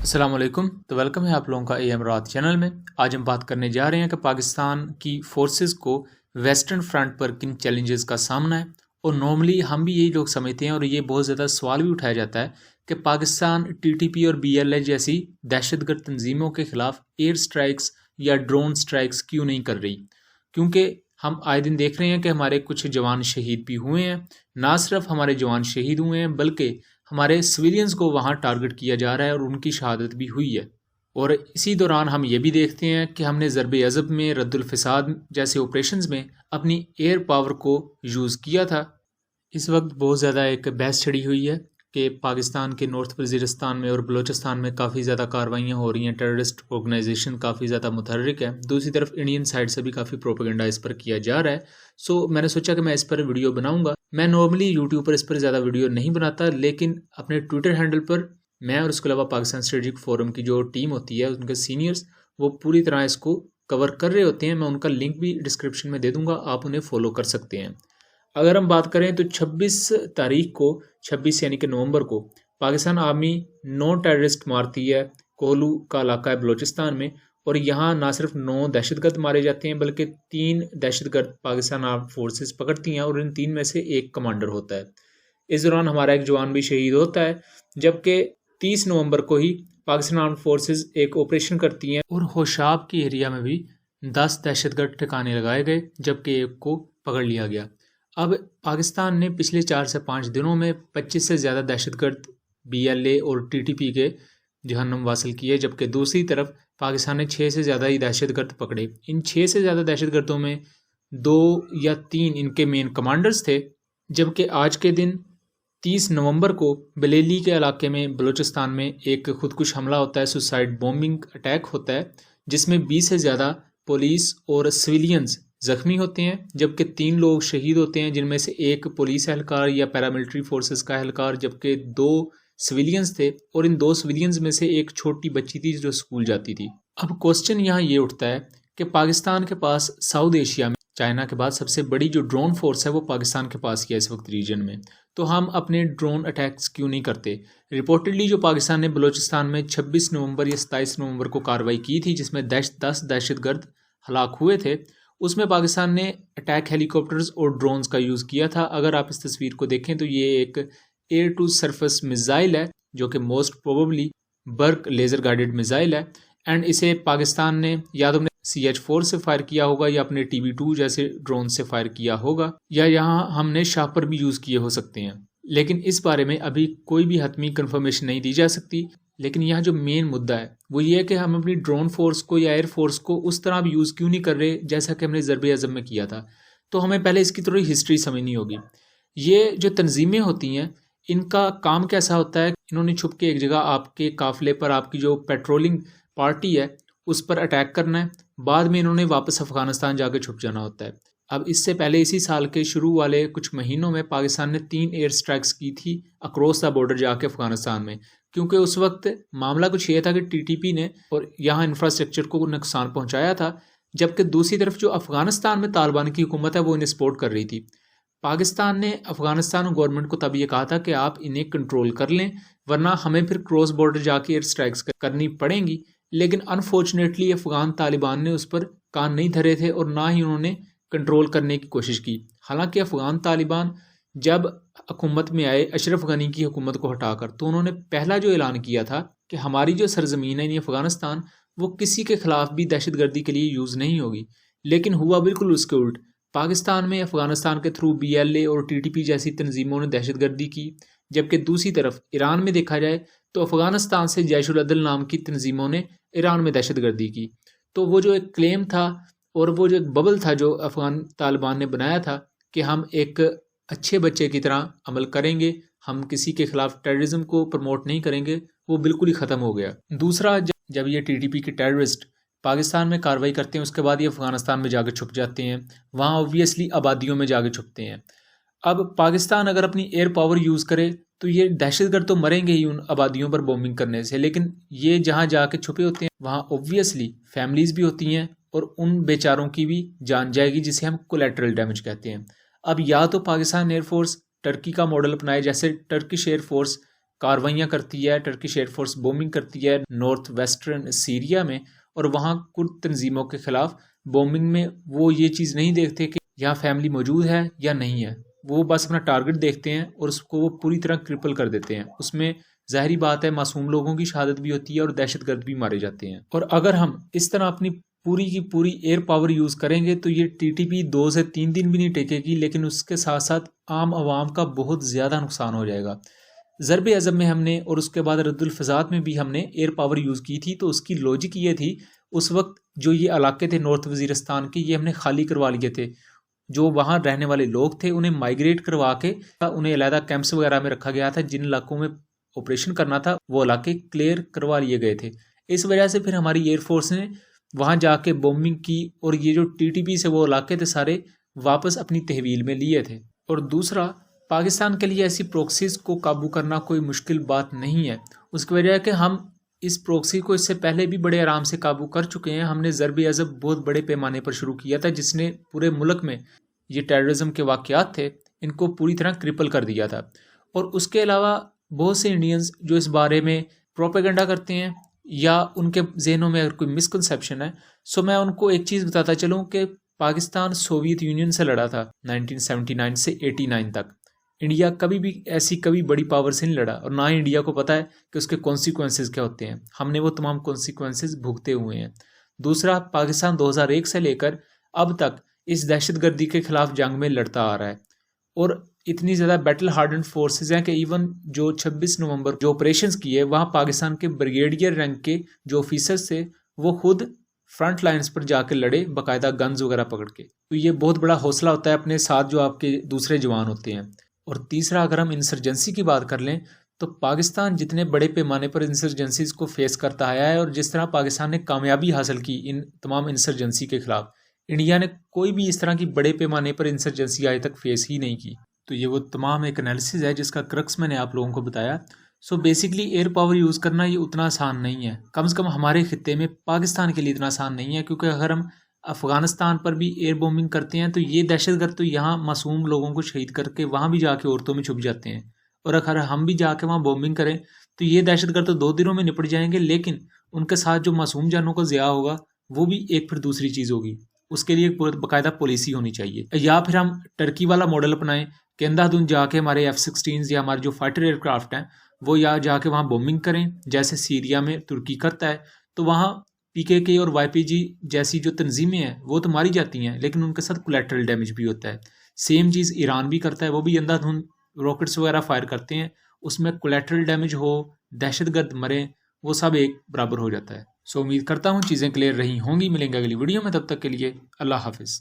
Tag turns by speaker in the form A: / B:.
A: अस्सलाम वालेकुम। तो वेलकम है आप लोगों का AM रात चैनल में। आज हम बात करने जा रहे हैं कि पाकिस्तान की फोर्सेस को वेस्टर्न फ्रंट पर किन चैलेंजेस का सामना है। और नॉर्मली हम भी यही लोग समझते हैं और ये बहुत ज़्यादा सवाल भी उठाया जाता है कि पाकिस्तान TTP और BLA जैसी दहशतगर्द तंजीमों के खिलाफ एयर स्ट्राइक्स या ड्रोन स्ट्राइक्स क्यों नहीं कर रही। क्योंकि हम आए दिन देख रहे हैं कि हमारे कुछ जवान शहीद भी हुए हैं। ना सिर्फ हमारे जवान शहीद हुए हैं बल्कि हमारे सिविलियंस को वहाँ टारगेट किया जा रहा है और उनकी शहादत भी हुई है। और इसी दौरान हम ये भी देखते हैं कि हमने ज़रबे अज़ब में, रद्दुल फ़साद जैसे ऑपरेशंस में अपनी एयर पावर को यूज़ किया था। इस वक्त बहुत ज़्यादा एक बहस छिड़ी हुई है कि पाकिस्तान के नॉर्थ वज़ीरिस्तान में और बलूचिस्तान में काफ़ी ज़्यादा कार्रवाइयाँ हो रही हैं, टेररिस्ट ऑर्गेनाइजेशन काफ़ी ज़्यादा मुतहर्रिक है। दूसरी तरफ इंडियन साइड से भी काफ़ी प्रोपेगेंडा इस पर किया जा रहा है। सो मैंने सोचा कि मैं इस पर वीडियो बनाऊंगा। मैं नॉर्मली यूट्यूब पर इस पर ज़्यादा वीडियो नहीं बनाता, लेकिन अपने ट्विटर हैंडल पर मैं और उसके अलावा पाकिस्तान स्ट्रेटेजिक फोरम की जो टीम होती है, उनके सीनियर्स, वो पूरी तरह इसको कवर कर रहे होते हैं। मैं उनका लिंक भी डिस्क्रिप्शन में दे दूंगा, आप उन्हें फॉलो कर सकते हैं। अगर हम बात करें तो 26 तारीख को, 26 यानी कि नवंबर को, पाकिस्तान आर्मी 9 टेररिस्ट मारती है। कोहलू का इलाका है बलूचिस्तान में, और यहाँ ना सिर्फ 9 दहशतगर्द मारे जाते हैं बल्कि 3 दहशतगर्द पाकिस्तान आर्म फोर्सेस पकड़ती हैं और इन 3 में से एक कमांडर होता है। इस दौरान हमारा एक जवान भी शहीद होता है। जबकि 30 नवंबर को ही पाकिस्तान आर्म फोर्सेस एक ऑपरेशन करती हैं और होशाब के एरिया में भी 10 दहशतगर्द ठिकाने लगाए गए, जबकि एक को पकड़ लिया गया। अब पाकिस्तान ने पिछले 4 से 5 दिनों में 25 से ज़्यादा दहशतगर्द BLA और TTP के जहन्नुम वासिल किए, जबकि दूसरी तरफ पाकिस्तान ने 6 से ज़्यादा ही दहशतगर्द पकड़े। इन 6 से ज़्यादा दहशतगर्दों में 2 या 3 इनके मेन कमांडर्स थे। जबकि आज के दिन 30 नवंबर को बरेली के इलाके में बलूचिस्तान में एक खुदकुश हमला होता है, सुसाइड बॉम्बिंग अटैक होता है, जिसमें 20 से ज़्यादा पुलिस और सिविलियंस जख्मी होते हैं। जबकि 3 लोग शहीद होते हैं, जिनमें से एक पुलिस एहलकार या पैरामिलिट्री फोर्सेस का एहलकार, जबकि 2 सिविलियंस थे। और इन 2 सिविलियंस में से एक छोटी बच्ची थी जो स्कूल जाती थी। अब क्वेश्चन यहाँ ये उठता है कि पाकिस्तान के पास साउथ एशिया में चाइना के बाद सबसे बड़ी जो ड्रोन फोर्स है वो पाकिस्तान के पास ही है इस वक्त रीजन में, तो हम अपने ड्रोन अटैक्स क्यों नहीं करते। रिपोर्टेडली जो पाकिस्तान ने बलूचिस्तान में 26 नवंबर या 27 नवंबर को कार्रवाई की थी, जिसमें 10 दहशतगर्द हलाक हुए थे, उसमें पाकिस्तान ने अटैक हेलीकॉप्टर्स और ड्रोन्स का यूज़ किया था। अगर आप इस तस्वीर को देखें तो ये एक एयर टू सरफेस मिसाइल है, जो कि most probably Burq laser guided missile है। एंड इसे पाकिस्तान ने या तो अपने CH-4 से फायर किया होगा या अपने TB2 जैसे ड्रोन से फायर किया होगा, या यहाँ हमने शापर भी यूज़ किए हो सकते हैं। लेकिन इस बारे में अभी कोई भी हतमी कंफर्मेशन नहीं दी जा सकती। लेकिन यहाँ जो मेन मुद्दा है वो ये है कि हम अपनी ड्रोन फोर्स को या एयर फोर्स को उस तरह भी यूज़ क्यों नहीं कर रहे जैसा कि हमने ज़रबे अज़ब में किया था। तो हमें पहले इसकी थोड़ी हिस्ट्री समझनी होगी। ये जो तंजीमें होती हैं, इनका काम कैसा होता है, इन्होंने छुप के एक जगह आपके काफिले पर, आपकी जो पेट्रोलिंग पार्टी है उस पर अटैक करना है। बाद में इन्होंने वापस अफगानिस्तान जाके छुप जाना होता है। अब इससे पहले इसी साल के शुरू वाले कुछ महीनों में पाकिस्तान ने 3 एयर स्ट्राइक्स की थी अक्रॉस द बॉर्डर जाके अफगानिस्तान में, क्योंकि उस वक्त मामला कुछ ये था कि TTP ने और यहाँ इंफ्रास्ट्रक्चर को नुकसान पहुंचाया था। जबकि दूसरी तरफ जो अफगानिस्तान में तालिबान की हुकूमत है वो इन्हें सपोर्ट कर रही थी। पाकिस्तान ने अफगानिस्तान गवर्नमेंट को तब ये कहा था कि आप इन्हें कंट्रोल कर लें, वरना हमें फिर क्रॉस बॉर्डर जाके एयर स्ट्राइक्स करनी पड़ेंगी। लेकिन अनफॉर्चुनेटली अफगान तालिबान ने उस पर कान नहीं धरे थे और ना ही उन्होंने कंट्रोल करने की कोशिश की। हालांकि अफगान तालिबान जब हुकूमत में आए अशरफ गनी की हुकूमत को हटाकर, तो उन्होंने पहला जो ऐलान किया था कि हमारी जो सरजमीन है यानी अफगानिस्तान, वो किसी के खिलाफ भी दहशतगर्दी के लिए यूज़ नहीं होगी। लेकिन हुआ बिल्कुल उसके उल्ट। पाकिस्तान में अफगानिस्तान के थ्रू BLA और TTP जैसी तंजीमों ने दहशतगर्दी की, जबकि दूसरी तरफ ईरान में देखा जाए तो अफगानिस्तान से जैशुल अदल नाम की तंजीमों ने ईरान में दहशतगर्दी की। तो वो जो एक क्लेम था और वो जो एक बबल था जो अफगान तालिबान ने बनाया था कि हम एक अच्छे बच्चे की तरह अमल करेंगे, हम किसी के खिलाफ टेररिज्म को प्रमोट नहीं करेंगे, वो बिल्कुल ही ख़त्म हो गया। दूसरा, जब ये TTP के टेररिस्ट पाकिस्तान में कार्रवाई करते हैं, उसके बाद ये अफगानिस्तान में जाकर छुप जाते हैं, वहाँ ऑब्वियसली आबादियों में जाकर छुपते हैं। अब पाकिस्तान अगर अपनी एयर पावर यूज़ करे तो ये दहशतगर्द तो मरेंगे ही उन आबादियों पर बॉम्बिंग करने से, लेकिन ये जहाँ जाके छुपे होते हैं वहाँ ऑब्वियसली फैमिलीज़ भी होती हैं और उन बेचारों की भी जान जाएगी, जिसे हम कोलैटरल डैमेज कहते हैं। अब या तो पाकिस्तान एयरफोर्स टर्की का मॉडल अपनाए, जैसे टर्किश एयरफोर्स कार्रवाइयाँ करती है, टर्किश एयरफोर्स बॉम्बिंग करती है नॉर्थ वेस्टर्न सीरिया में, और वहाँ कुर्द तंजीमों के खिलाफ बॉम्बिंग में वो ये चीज़ नहीं देखते कि यहाँ फैमिली मौजूद है या नहीं है, वो बस अपना टारगेट देखते हैं और उसको वो पूरी तरह क्रिपल कर देते हैं। उसमें ज़ाहिरी बात है मासूम लोगों की शहादत भी होती है और दहशतगर्द भी मारे जाते हैं। और अगर हम इस तरह अपनी पूरी की पूरी एयर पावर यूज़ करेंगे तो ये टीटीपी 2 से 3 दिन भी नहीं टेकेगी, लेकिन उसके साथ साथ आम आवाम का बहुत ज़्यादा नुकसान हो जाएगा। ज़रब अज़ब में हमने और उसके बाद रद्दुल फ़ज़ात में भी हमने एयर पावर यूज़ की थी, तो उसकी लॉजिक ये थी, उस वक्त जो ये इलाके थे नॉर्थ वज़ीरिस्तान के, ये हमने खाली करवा लिए थे। जो वहाँ रहने वाले लोग थे उन्हें माइग्रेट करवा के उन्हें अलहदा कैंप्स वगैरह में रखा गया था। जिन इलाकों में ऑपरेशन करना था वो इलाके क्लियर करवा लिए गए थे। इस वजह से फिर हमारी एयरफोर्स ने वहाँ जाके बॉम्बिंग की और ये जो टीटीपी से वो इलाके थे सारे वापस अपनी तहवील में लिए थे। और दूसरा, पाकिस्तान के लिए ऐसी प्रॉक्सीज को काबू करना कोई मुश्किल बात नहीं है। उसकी वजह है कि हम इस प्रॉक्सी को इससे पहले भी बड़े आराम से काबू कर चुके हैं। हमने ज़रब अज़ब बहुत बड़े पैमाने पर शुरू किया था, जिसने पूरे मुल्क में ये टेररिज्म के वाक़यात थे इनको पूरी तरह क्रिपल कर दिया था। और उसके अलावा बहुत से इंडियंस जो इस बारे में प्रोपेगेंडा करते हैं या उनके जहनों में अगर कोई मिसकंसेप्शन है, सो मैं उनको एक चीज़ बताता चलूँ कि पाकिस्तान सोवियत यूनियन से लड़ा था 1979 से 89 तक। इंडिया कभी बड़ी पावर से नहीं लड़ा, और ना ही इंडिया को पता है कि उसके कॉन्सिक्वेंसेस क्या होते हैं। हमने वो तमाम कॉन्सिक्वेंसेस भुगते हुए हैं। दूसरा, पाकिस्तान 2001 से लेकर अब तक इस दहशतगर्दी के खिलाफ जंग में लड़ता आ रहा है, और इतनी ज़्यादा बैटल हार्डन फोर्सेज हैं कि इवन जो 26 नवंबर जो ऑपरेशंस किए वहाँ पाकिस्तान के ब्रिगेडियर रैंक के जो ऑफिसर्स थे वो खुद फ्रंट लाइन्स पर जाकर लड़े, बाकायदा गन्स वगैरह पकड़ के। तो ये बहुत बड़ा हौसला होता है अपने साथ जो आपके दूसरे जवान होते हैं। और तीसरा, अगर हम इंसर्जेंसी की बात कर लें तो पाकिस्तान जितने बड़े पैमाने पर इंसर्जेंसीज को फेस करता आया है और जिस तरह पाकिस्तान ने कामयाबी हासिल की इन तमाम इंसर्जेंसी के खिलाफ, इंडिया ने कोई भी इस तरह की बड़े पैमाने पर इंसर्जेंसी आज तक फेस ही नहीं की। तो ये वो तमाम एक एनालिसिस है जिसका क्रक्स मैंने आप लोगों को बताया। So basically air power use करना ये उतना आसान नहीं है, कम से कम हमारे खित्ते में पाकिस्तान के लिए इतना आसान नहीं है, क्योंकि अगर हम अफ़गानिस्तान पर भी एयर बॉम्बिंग करते हैं तो ये दहशतगर्द तो यहाँ मासूम लोगों को शहीद करके वहाँ भी जाके औरतों में छुप जाते हैं, और अगर हम भी जाके वहाँ बॉम्बिंग करें तो ये दहशतगर्द तो 2 दिनों में निपट जाएंगे, लेकिन उनके साथ जो मासूम जानों को ज़िया होगा वो भी एक फिर दूसरी चीज़ होगी। उसके लिए एक बाकायदा पॉलिसी होनी चाहिए। या फिर हम टर्की वाला मॉडल अपनाएं कि अंधाधुंध जाके हमारे F-16 या हमारे जो फाइटर एयरक्राफ्ट हैं वो या जाके वहाँ बॉम्बिंग करें, जैसे सीरिया में तुर्की करता है। तो वहाँ PKK और YPG जैसी जो तंजीमें हैं वो तो मारी जाती हैं, लेकिन उनके साथ कोलैटरल डैमेज भी होता है। सेम चीज़ ईरान भी करता है, वो भी अंधाधुंध रॉकेट्स वगैरह फायर करते हैं, उसमें कोलैटरल डैमेज हो, दहशतगर्द मरे, वो सब एक बराबर हो जाता है। सो उम्मीद करता हूँ चीज़ें क्लियर रही होंगी। मिलेंगे अगली वीडियो में, तब तक के लिए अल्लाह हाफिज़।